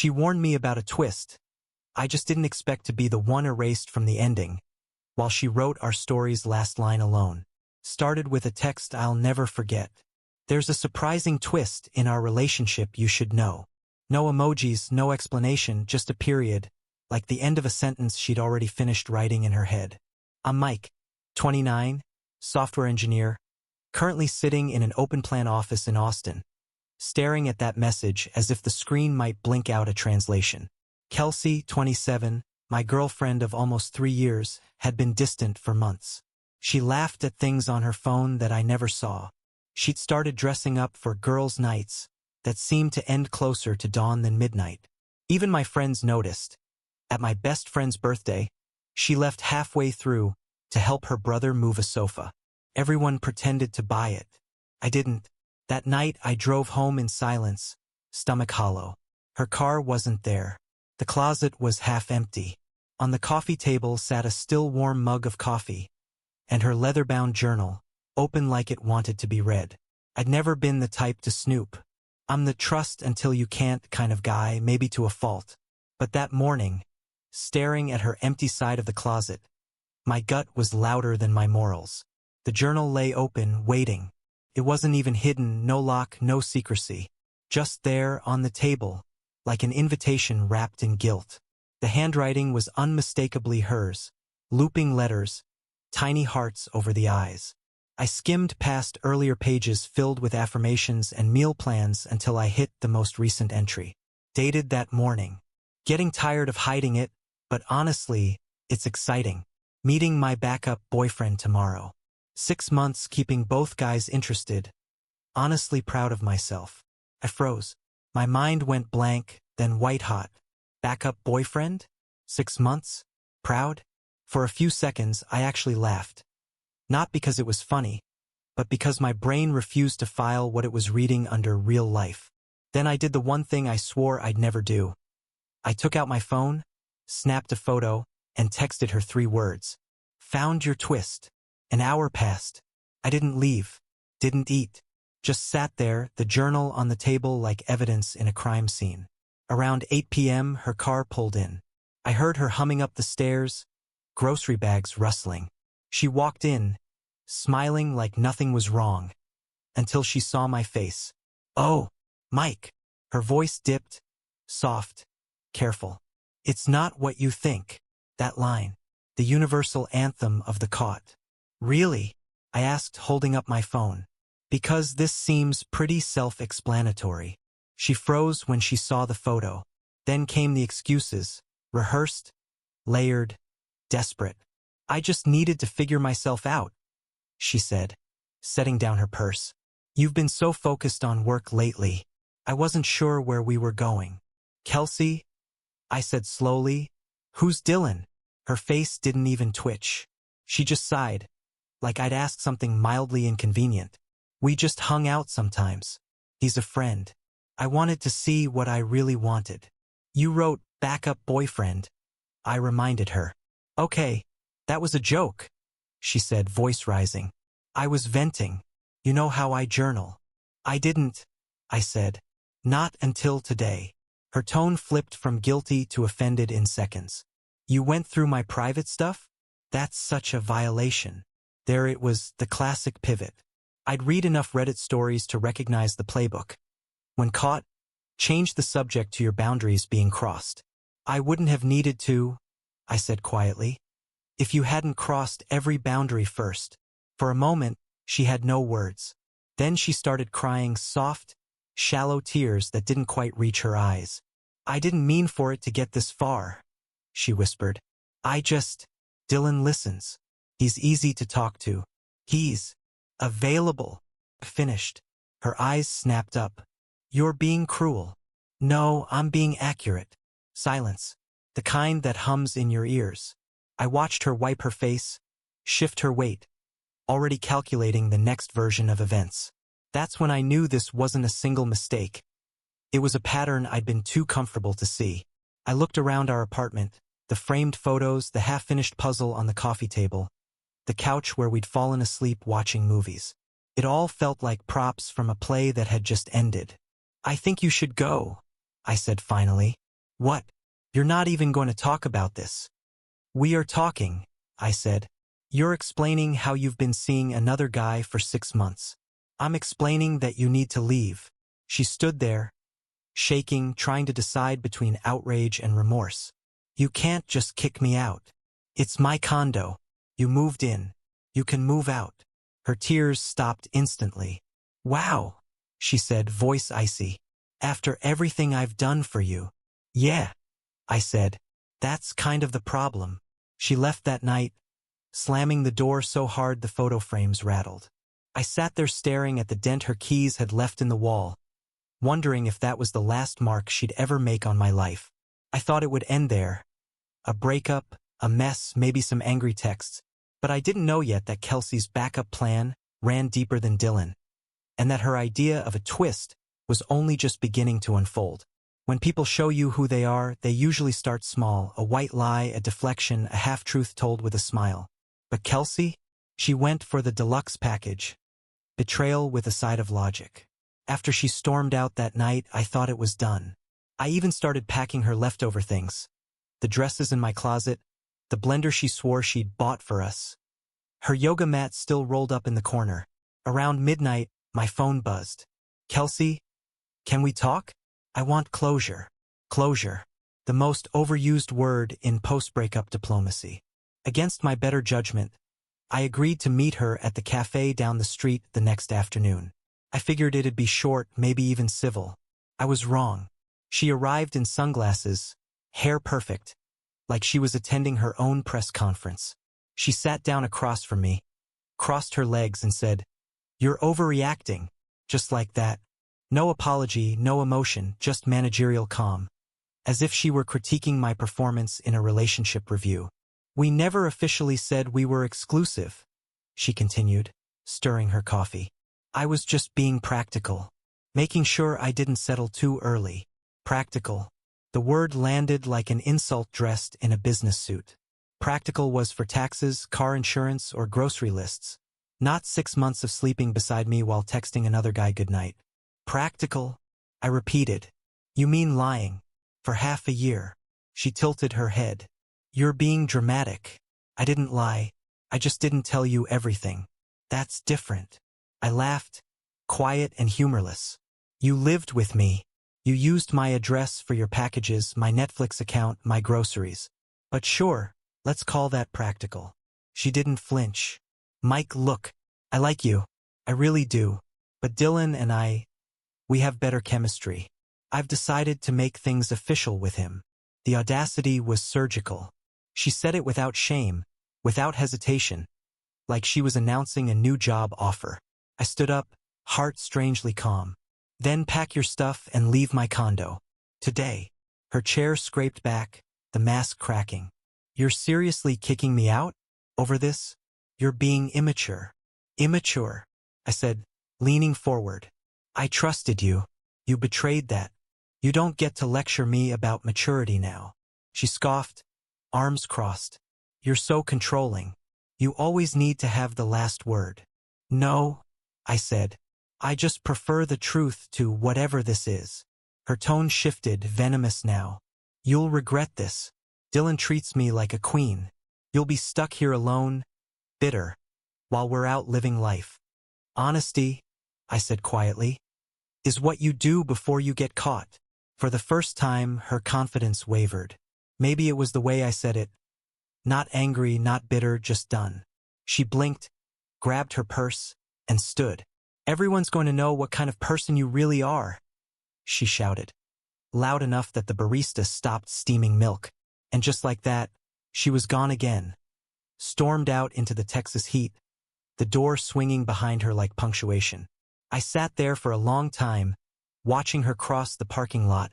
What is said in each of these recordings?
She warned me about a twist. I just didn't expect to be the one erased from the ending, while she wrote our story's last line alone. Started with a text I'll never forget. There's a surprising twist in our relationship you should know. No emojis, no explanation, just a period, like the end of a sentence she'd already finished writing in her head. I'm Mike, 29, software engineer, currently sitting in an open-plan office in Austin, staring at that message as if the screen might blink out a translation. Kelsey, 27, my girlfriend of almost 3 years, had been distant for months. She laughed at things on her phone that I never saw. She'd started dressing up for girls' nights that seemed to end closer to dawn than midnight. Even my friends noticed. At my best friend's birthday, she left halfway through to help her brother move a sofa. Everyone pretended to buy it. I didn't. That night I drove home in silence, stomach hollow. Her car wasn't there. The closet was half empty. On the coffee table sat a still warm mug of coffee, and her leather-bound journal, open like it wanted to be read. I'd never been the type to snoop. I'm the trust until you can't kind of guy, maybe to a fault. But that morning, staring at her empty side of the closet, my gut was louder than my morals. The journal lay open, waiting. It wasn't even hidden, no lock, no secrecy. Just there, on the table, like an invitation wrapped in guilt. The handwriting was unmistakably hers, looping letters, tiny hearts over the eyes. I skimmed past earlier pages filled with affirmations and meal plans until I hit the most recent entry. Dated that morning. Getting tired of hiding it, but honestly, it's exciting. Meeting my backup boyfriend tomorrow. 6 months keeping both guys interested. Honestly proud of myself. I froze. My mind went blank, then white hot. Backup boyfriend? 6 months? Proud? For a few seconds, I actually laughed. Not because it was funny, but because my brain refused to file what it was reading under real life. Then I did the one thing I swore I'd never do. I took out my phone, snapped a photo, and texted her 3 words. Found your twist. An hour passed. I didn't leave. Didn't eat. Just sat there, the journal on the table like evidence in a crime scene. Around 8 p.m., her car pulled in. I heard her humming up the stairs, grocery bags rustling. She walked in, smiling like nothing was wrong, until she saw my face. Oh, Mike. Her voice dipped, soft, careful. It's not what you think. That line. The universal anthem of the caught. Really? I asked, holding up my phone. Because this seems pretty self-explanatory. She froze when she saw the photo. Then came the excuses, rehearsed, layered, desperate. I just needed to figure myself out, she said, setting down her purse. You've been so focused on work lately. I wasn't sure where we were going. Kelsey? I said slowly. Who's Dylan? Her face didn't even twitch. She just sighed, like I'd asked something mildly inconvenient. We just hung out sometimes. He's a friend. I wanted to see what I really wanted. You wrote backup boyfriend. I reminded her. Okay, that was a joke, she said, voice rising. I was venting. You know how I journal. I didn't, I said. Not until today. Her tone flipped from guilty to offended in seconds. You went through my private stuff? That's such a violation. There it was, the classic pivot. I'd read enough Reddit stories to recognize the playbook. When caught, change the subject to your boundaries being crossed. I wouldn't have needed to, I said quietly, if you hadn't crossed every boundary first. For a moment, she had no words. Then she started crying soft, shallow tears that didn't quite reach her eyes. I didn't mean for it to get this far, she whispered. Dylan listens. He's easy to talk to. He's available. Finished. Her eyes snapped up. You're being cruel. No, I'm being accurate. Silence. The kind that hums in your ears. I watched her wipe her face, shift her weight, already calculating the next version of events. That's when I knew this wasn't a single mistake. It was a pattern I'd been too comfortable to see. I looked around our apartment, the framed photos, the half-finished puzzle on the coffee table, the couch where we'd fallen asleep watching movies. It all felt like props from a play that had just ended. I think you should go, I said finally. What? You're not even going to talk about this? We are talking, I said. You're explaining how you've been seeing another guy for 6 months. I'm explaining that you need to leave. She stood there, shaking, trying to decide between outrage and remorse. You can't just kick me out. It's my condo. You moved in. You can move out. Her tears stopped instantly. Wow, she said, voice icy. After everything I've done for you. Yeah, I said. That's kind of the problem. She left that night, slamming the door so hard the photo frames rattled. I sat there staring at the dent her keys had left in the wall, wondering if that was the last mark she'd ever make on my life. I thought it would end there. A breakup, a mess, maybe some angry texts. But I didn't know yet that Kelsey's backup plan ran deeper than Dylan, and that her idea of a twist was only just beginning to unfold. When people show you who they are, they usually start small, a white lie, a deflection, a half-truth told with a smile. But Kelsey? She went for the deluxe package. Betrayal with a side of logic. After she stormed out that night, I thought it was done. I even started packing her leftover things. The dresses in my closet, the blender she swore she'd bought for us. Her yoga mat still rolled up in the corner. Around midnight, my phone buzzed. Kelsey, can we talk? I want closure. Closure. The most overused word in post-breakup diplomacy. Against my better judgment, I agreed to meet her at the cafe down the street the next afternoon. I figured it'd be short, maybe even civil. I was wrong. She arrived in sunglasses, hair perfect, like she was attending her own press conference. She sat down across from me, crossed her legs and said, "You're overreacting." Just like that. No apology, no emotion, just managerial calm. As if she were critiquing my performance in a relationship review. "We never officially said we were exclusive," she continued, stirring her coffee. "I was just being practical, making sure I didn't settle too early." Practical. The word landed like an insult dressed in a business suit. Practical was for taxes, car insurance, or grocery lists. Not 6 months of sleeping beside me while texting another guy goodnight. Practical? I repeated. You mean lying? For half a year. She tilted her head. You're being dramatic. I didn't lie. I just didn't tell you everything. That's different. I laughed, quiet and humorless. You lived with me. You used my address for your packages, my Netflix account, my groceries. But sure, let's call that practical. She didn't flinch. Mike, look, I like you. I really do. But Dylan and we have better chemistry. I've decided to make things official with him. The audacity was surgical. She said it without shame, without hesitation, like she was announcing a new job offer. I stood up, heart strangely calm. Then pack your stuff and leave my condo. Today. Her chair scraped back, the mask cracking. You're seriously kicking me out? Over this? You're being immature. Immature, I said, leaning forward. I trusted you. You betrayed that. You don't get to lecture me about maturity now. She scoffed, arms crossed. You're so controlling. You always need to have the last word. No, I said. I just prefer the truth to whatever this is. Her tone shifted, venomous now. You'll regret this. Dylan treats me like a queen. You'll be stuck here alone, bitter, while we're out living life. Honesty, I said quietly, is what you do before you get caught. For the first time, her confidence wavered. Maybe it was the way I said it. Not angry, not bitter, just done. She blinked, grabbed her purse, and stood. Everyone's going to know what kind of person you really are, she shouted, loud enough that the barista stopped steaming milk. And just like that, she was gone again, stormed out into the Texas heat, the door swinging behind her like punctuation. I sat there for a long time, watching her cross the parking lot,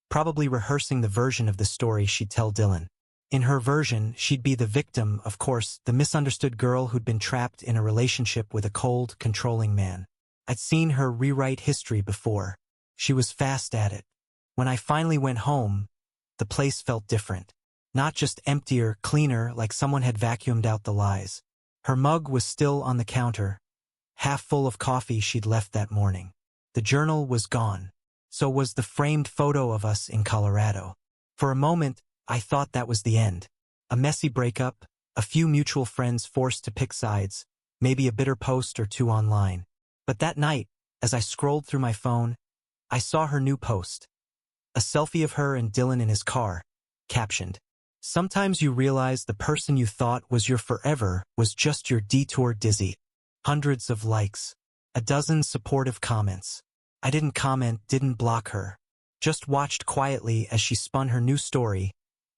probably rehearsing the version of the story she'd tell Dylan. In her version, she'd be the victim, of course, the misunderstood girl who'd been trapped in a relationship with a cold, controlling man. I'd seen her rewrite history before. She was fast at it. When I finally went home, the place felt different. Not just emptier, cleaner, like someone had vacuumed out the lies. Her mug was still on the counter, half full of coffee she'd left that morning. The journal was gone. So was the framed photo of us in Colorado. For a moment, I thought that was the end. A messy breakup, a few mutual friends forced to pick sides, maybe a bitter post or two online. But that night, as I scrolled through my phone, I saw her new post. A selfie of her and Dylan in his car, captioned, "Sometimes you realize the person you thought was your forever was just your detour dizzy." Hundreds of likes. A dozen supportive comments. I didn't comment, didn't block her. Just watched quietly as she spun her new story,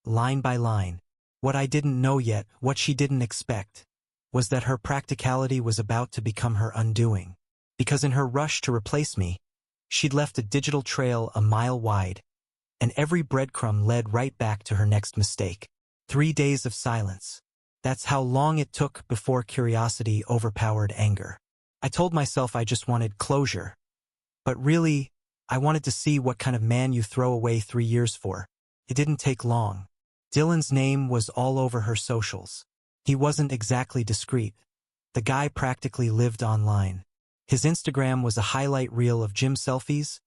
line by line. What I didn't know yet, what she didn't expect, was that her practicality was about to become her undoing. Because in her rush to replace me, she'd left a digital trail a mile wide, and every breadcrumb led right back to her next mistake. 3 days of silence. That's how long it took before curiosity overpowered anger. I told myself I just wanted closure. But really, I wanted to see what kind of man you throw away 3 years for. It didn't take long. Dylan's name was all over her socials. He wasn't exactly discreet. The guy practically lived online. His Instagram was a highlight reel of gym selfies,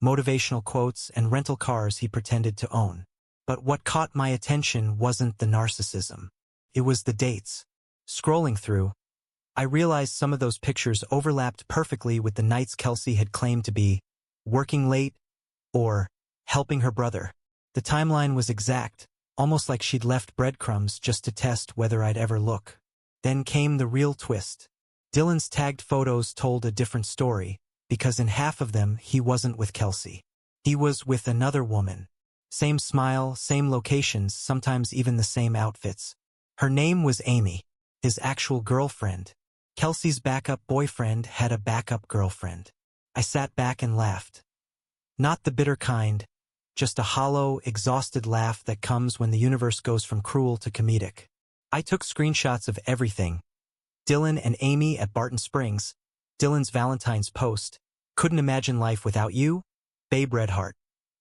motivational quotes, and rental cars he pretended to own. But what caught my attention wasn't the narcissism. It was the dates. Scrolling through, I realized some of those pictures overlapped perfectly with the nights Kelsey had claimed to be working late or helping her brother. The timeline was exact, almost like she'd left breadcrumbs just to test whether I'd ever look. Then came the real twist. Dylan's tagged photos told a different story, because in half of them he wasn't with Kelsey. He was with another woman. Same smile, same locations, sometimes even the same outfits. Her name was Amy, his actual girlfriend. Kelsey's backup boyfriend had a backup girlfriend. I sat back and laughed. Not the bitter kind, just a hollow, exhausted laugh that comes when the universe goes from cruel to comedic. I took screenshots of everything. Dylan and Amy at Barton Springs, Dylan's Valentine's post, "Couldn't imagine life without you, Babe Redheart."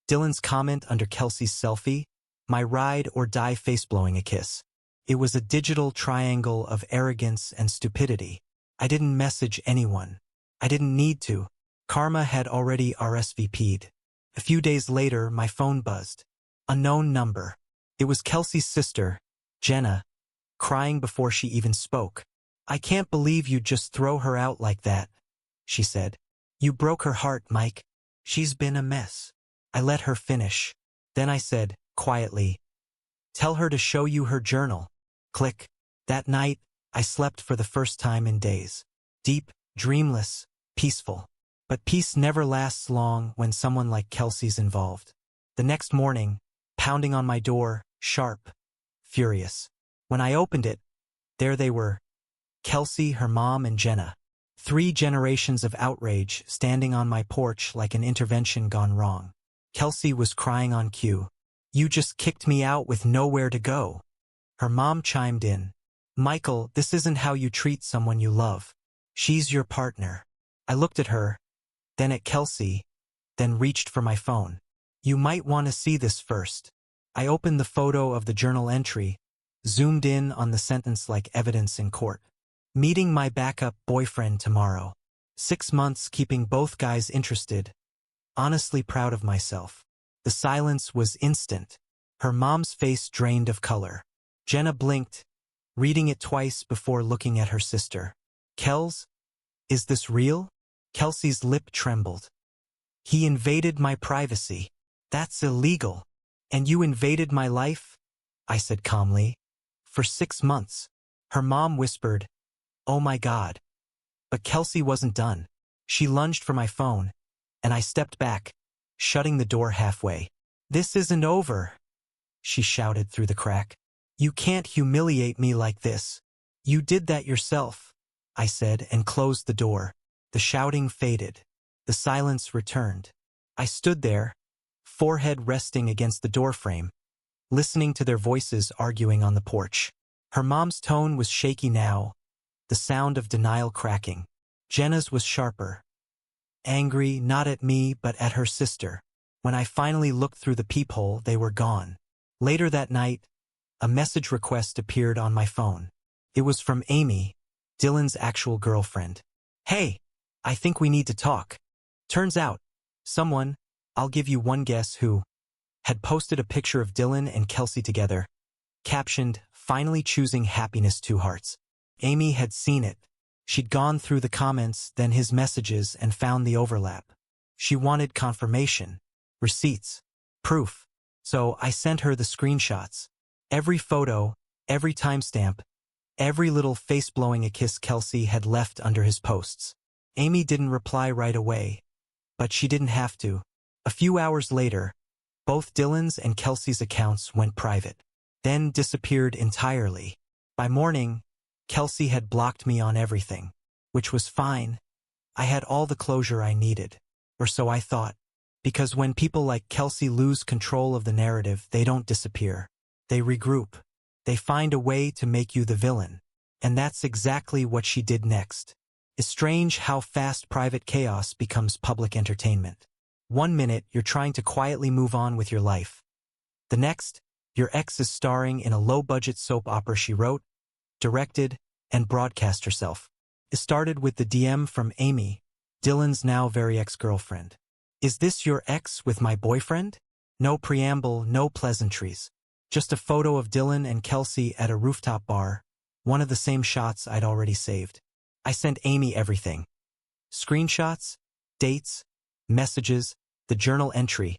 Dylan's comment under Kelsey's selfie, "My ride or die face blowing a kiss." It was a digital triangle of arrogance and stupidity. I didn't message anyone. I didn't need to. Karma had already RSVP'd. A few days later, my phone buzzed. Unknown number. It was Kelsey's sister, Jenna, crying before she even spoke. "I can't believe you'd just throw her out like that," she said. "You broke her heart, Mike. She's been a mess." I let her finish. Then I said, quietly, "Tell her to show you her journal." Click. That night, I slept for the first time in days. Deep, dreamless, peaceful. But peace never lasts long when someone like Kelsey's involved. The next morning, pounding on my door, sharp, furious. When I opened it, there they were. Kelsey, her mom, and Jenna. 3 generations of outrage standing on my porch like an intervention gone wrong. Kelsey was crying on cue. "You just kicked me out with nowhere to go." Her mom chimed in. "Michael, this isn't how you treat someone you love. She's your partner." I looked at her, then at Kelsey, then reached for my phone. "You might want to see this first." I opened the photo of the journal entry, zoomed in on the sentence like evidence in court. "Meeting my backup boyfriend tomorrow. 6 months keeping both guys interested. Honestly proud of myself." The silence was instant. Her mom's face drained of color. Jenna blinked, reading it twice before looking at her sister. "Kels, is this real?" Kelsey's lip trembled. "He invaded my privacy. That's illegal. And you invaded my life?" I said calmly. "For 6 months." Her mom whispered, "Oh my God." But Kelsey wasn't done. She lunged for my phone, and I stepped back, shutting the door halfway. "This isn't over," she shouted through the crack. "You can't humiliate me like this. You did that yourself," I said, and closed the door. The shouting faded. The silence returned. I stood there, forehead resting against the doorframe, listening to their voices arguing on the porch. Her mom's tone was shaky now, the sound of denial cracking. Jenna's was sharper. Angry, not at me, but at her sister. When I finally looked through the peephole, they were gone. Later that night, a message request appeared on my phone. It was from Amy, Dylan's actual girlfriend. "Hey, I think we need to talk. Turns out, someone, I'll give you one guess who, had posted a picture of Dylan and Kelsey together, captioned, "Finally choosing happiness, two hearts." Amy had seen it. She'd gone through the comments, then his messages, and found the overlap. She wanted confirmation, receipts, proof. So I sent her the screenshots. Every photo, every timestamp, every little face blowing a kiss Kelsey had left under his posts. Amy didn't reply right away, but she didn't have to. A few hours later, both Dylan's and Kelsey's accounts went private, then disappeared entirely. By morning, Kelsey had blocked me on everything, which was fine. I had all the closure I needed, or so I thought, because when people like Kelsey lose control of the narrative, they don't disappear. They regroup. They find a way to make you the villain. And that's exactly what she did next. It's strange how fast private chaos becomes public entertainment. One minute, you're trying to quietly move on with your life. The next, your ex is starring in a low-budget soap opera she wrote, directed, and broadcast herself. It started with the DM from Amy, Dylan's now very ex-girlfriend. "Is this your ex with my boyfriend?" No preamble, no pleasantries. Just a photo of Dylan and Kelsey at a rooftop bar, one of the same shots I'd already saved. I sent Amy everything. Screenshots, dates, messages, the journal entry,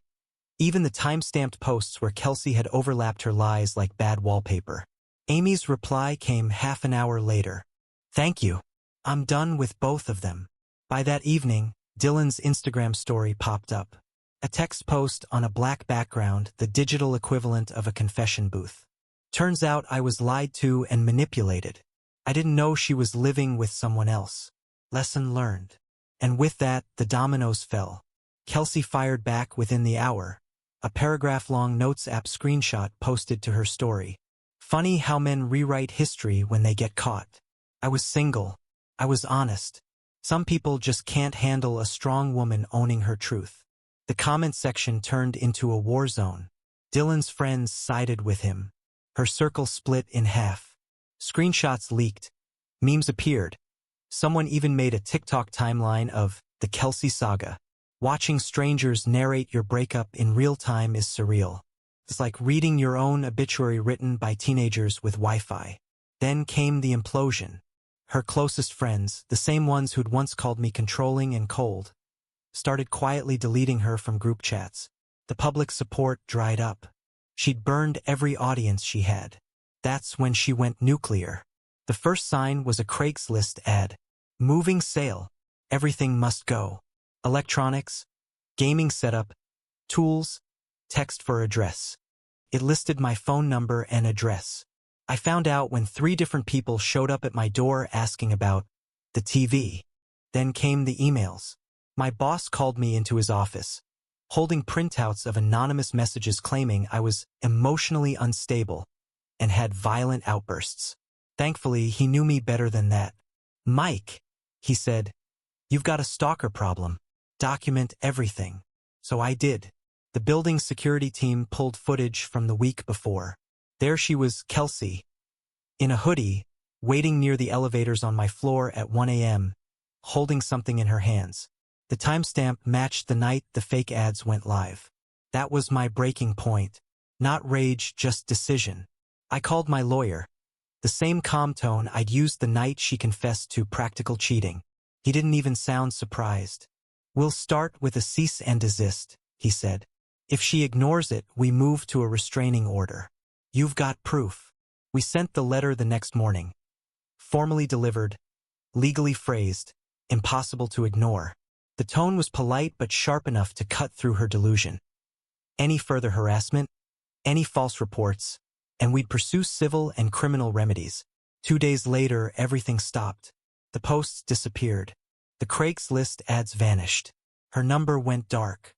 even the time-stamped posts where Kelsey had overlapped her lies like bad wallpaper. Amy's reply came half an hour later. "Thank you. I'm done with both of them." By that evening, Dylan's Instagram story popped up. A text post on a black background, the digital equivalent of a confession booth. Turns out I was lied to and manipulated. I didn't know she was living with someone else. Lesson learned. And with that, the dominoes fell. Kelsey fired back within the hour. A paragraph-long notes app screenshot posted to her story. "Funny how men rewrite history when they get caught. I was single. I was honest. Some people just can't handle a strong woman owning her truth." The comment section turned into a war zone. Dylan's friends sided with him. Her circle split in half. Screenshots leaked. Memes appeared. Someone even made a TikTok timeline of the Kelsey saga. Watching strangers narrate your breakup in real time is surreal. It's like reading your own obituary written by teenagers with Wi-Fi. Then came the implosion. Her closest friends, the same ones who'd once called me controlling and cold, started quietly deleting her from group chats. The public support dried up. She'd burned every audience she had. That's when she went nuclear. The first sign was a Craigslist ad. "Moving sale. Everything must go. Electronics, gaming setup, tools, text for address." It listed my phone number and address. I found out when 3 different people showed up at my door asking about the TV. Then came the emails. My boss called me into his office, holding printouts of anonymous messages claiming I was emotionally unstable and had violent outbursts. Thankfully, he knew me better than that. "Mike," he said, "you've got a stalker problem. Document everything." So I did. The building's security team pulled footage from the week before. There she was, Kelsey, in a hoodie, waiting near the elevators on my floor at 1 a.m., holding something in her hands. The timestamp matched the night the fake ads went live. That was my breaking point. Not rage, just decision. I called my lawyer. The same calm tone I'd used the night she confessed to practical cheating. He didn't even sound surprised. "We'll start with a cease and desist," he said. "If she ignores it, we move to a restraining order. You've got proof." We sent the letter the next morning. Formally delivered, legally phrased, impossible to ignore. The tone was polite but sharp enough to cut through her delusion. Any further harassment, any false reports, and we'd pursue civil and criminal remedies. 2 days later, everything stopped. The posts disappeared. The Craigslist ads vanished. Her number went dark.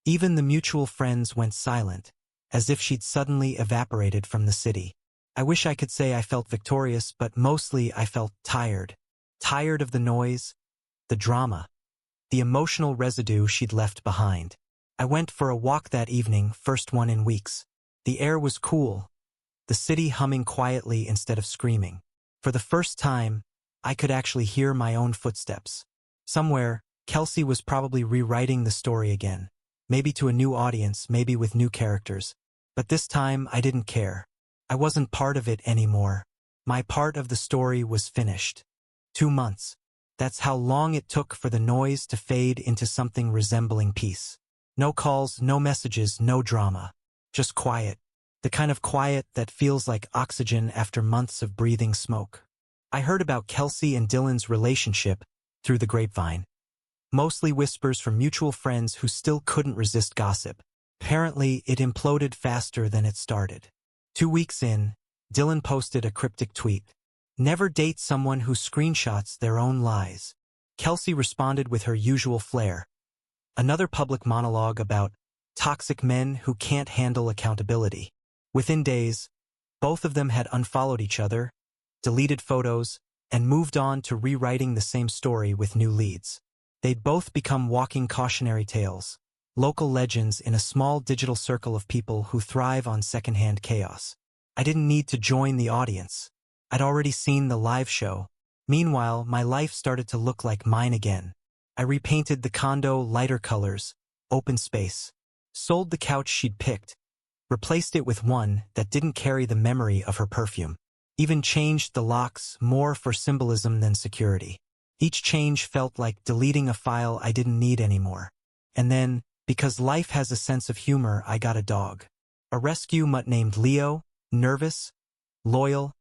Even the mutual friends went silent, as if she'd suddenly evaporated from the city. I wish I could say I felt victorious, but mostly I felt tired. Tired of the noise, the drama, the emotional residue she'd left behind. I went for a walk that evening, first one in weeks. The air was cool, the city humming quietly instead of screaming. For the first time, I could actually hear my own footsteps. Somewhere, Kelsey was probably rewriting the story again. maybe to a new audience, maybe with new characters. But this time, I didn't care. I wasn't part of it anymore. My part of the story was finished. 2 months. That's how long it took for the noise to fade into something resembling peace. No calls, no messages, no drama. Just quiet. The kind of quiet that feels like oxygen after months of breathing smoke. I heard about Kelsey and Dylan's relationship through the grapevine. Mostly whispers from mutual friends who still couldn't resist gossip. Apparently, it imploded faster than it started. 2 weeks in, Dylan posted a cryptic tweet. Never date someone who screenshots their own lies. Kelsey responded with her usual flair. Another public monologue about toxic men who can't handle accountability. Within days, both of them had unfollowed each other, deleted photos, and moved on to rewriting the same story with new leads. They'd both become walking cautionary tales, local legends in a small digital circle of people who thrive on secondhand chaos. I didn't need to join the audience. I'd already seen the live show. Meanwhile, my life started to look like mine again. I repainted the condo lighter colors, open space, sold the couch she'd picked, replaced it with one that didn't carry the memory of her perfume. Even changed the locks more for symbolism than security. Each change felt like deleting a file I didn't need anymore. And then, because life has a sense of humor, I got a dog. A rescue mutt named Leo, nervous, loyal,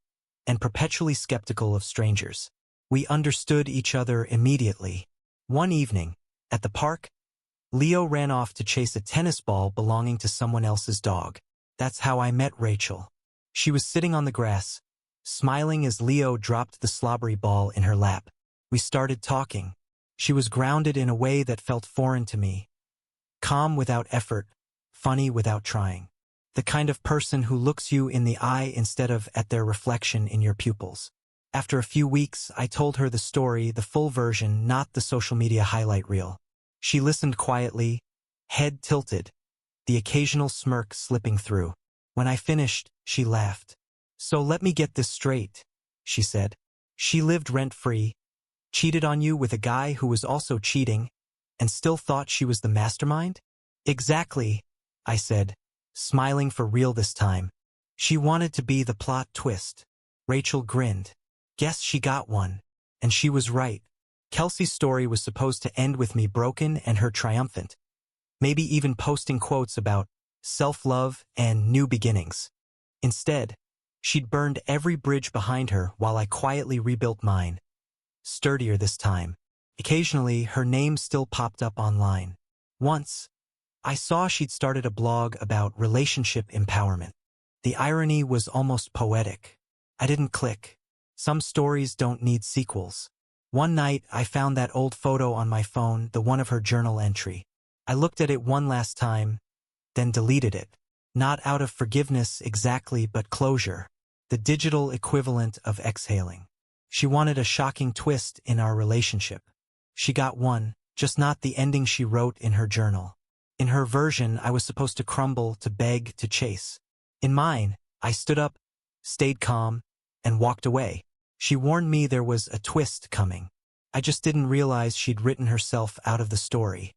and perpetually skeptical of strangers. We understood each other immediately. One evening, at the park, Leo ran off to chase a tennis ball belonging to someone else's dog. That's how I met Rachel. She was sitting on the grass, smiling as Leo dropped the slobbery ball in her lap. We started talking. She was grounded in a way that felt foreign to me. Calm without effort, funny without trying. The kind of person who looks you in the eye instead of at their reflection in your pupils. After a few weeks, I told her the story, the full version, not the social media highlight reel. She listened quietly, head tilted, the occasional smirk slipping through. When I finished, she laughed. So let me get this straight, she said. She lived rent-free, cheated on you with a guy who was also cheating, and still thought she was the mastermind? Exactly, I said, smiling for real this time. She wanted to be the plot twist. Rachel grinned. Guess she got one. And she was right. Kelsey's story was supposed to end with me broken and her triumphant. Maybe even posting quotes about self-love and new beginnings. Instead, she'd burned every bridge behind her while I quietly rebuilt mine. Sturdier this time. Occasionally, her name still popped up online. Once, I saw she'd started a blog about relationship empowerment. The irony was almost poetic. I didn't click. Some stories don't need sequels. One night, I found that old photo on my phone, the one of her journal entry. I looked at it one last time, then deleted it. Not out of forgiveness exactly, but closure. The digital equivalent of exhaling. She wanted a shocking twist in our relationship. She got one, just not the ending she wrote in her journal. In her version, I was supposed to crumble, to beg, to chase. In mine, I stood up, stayed calm, and walked away. She warned me there was a twist coming. I just didn't realize she'd written herself out of the story.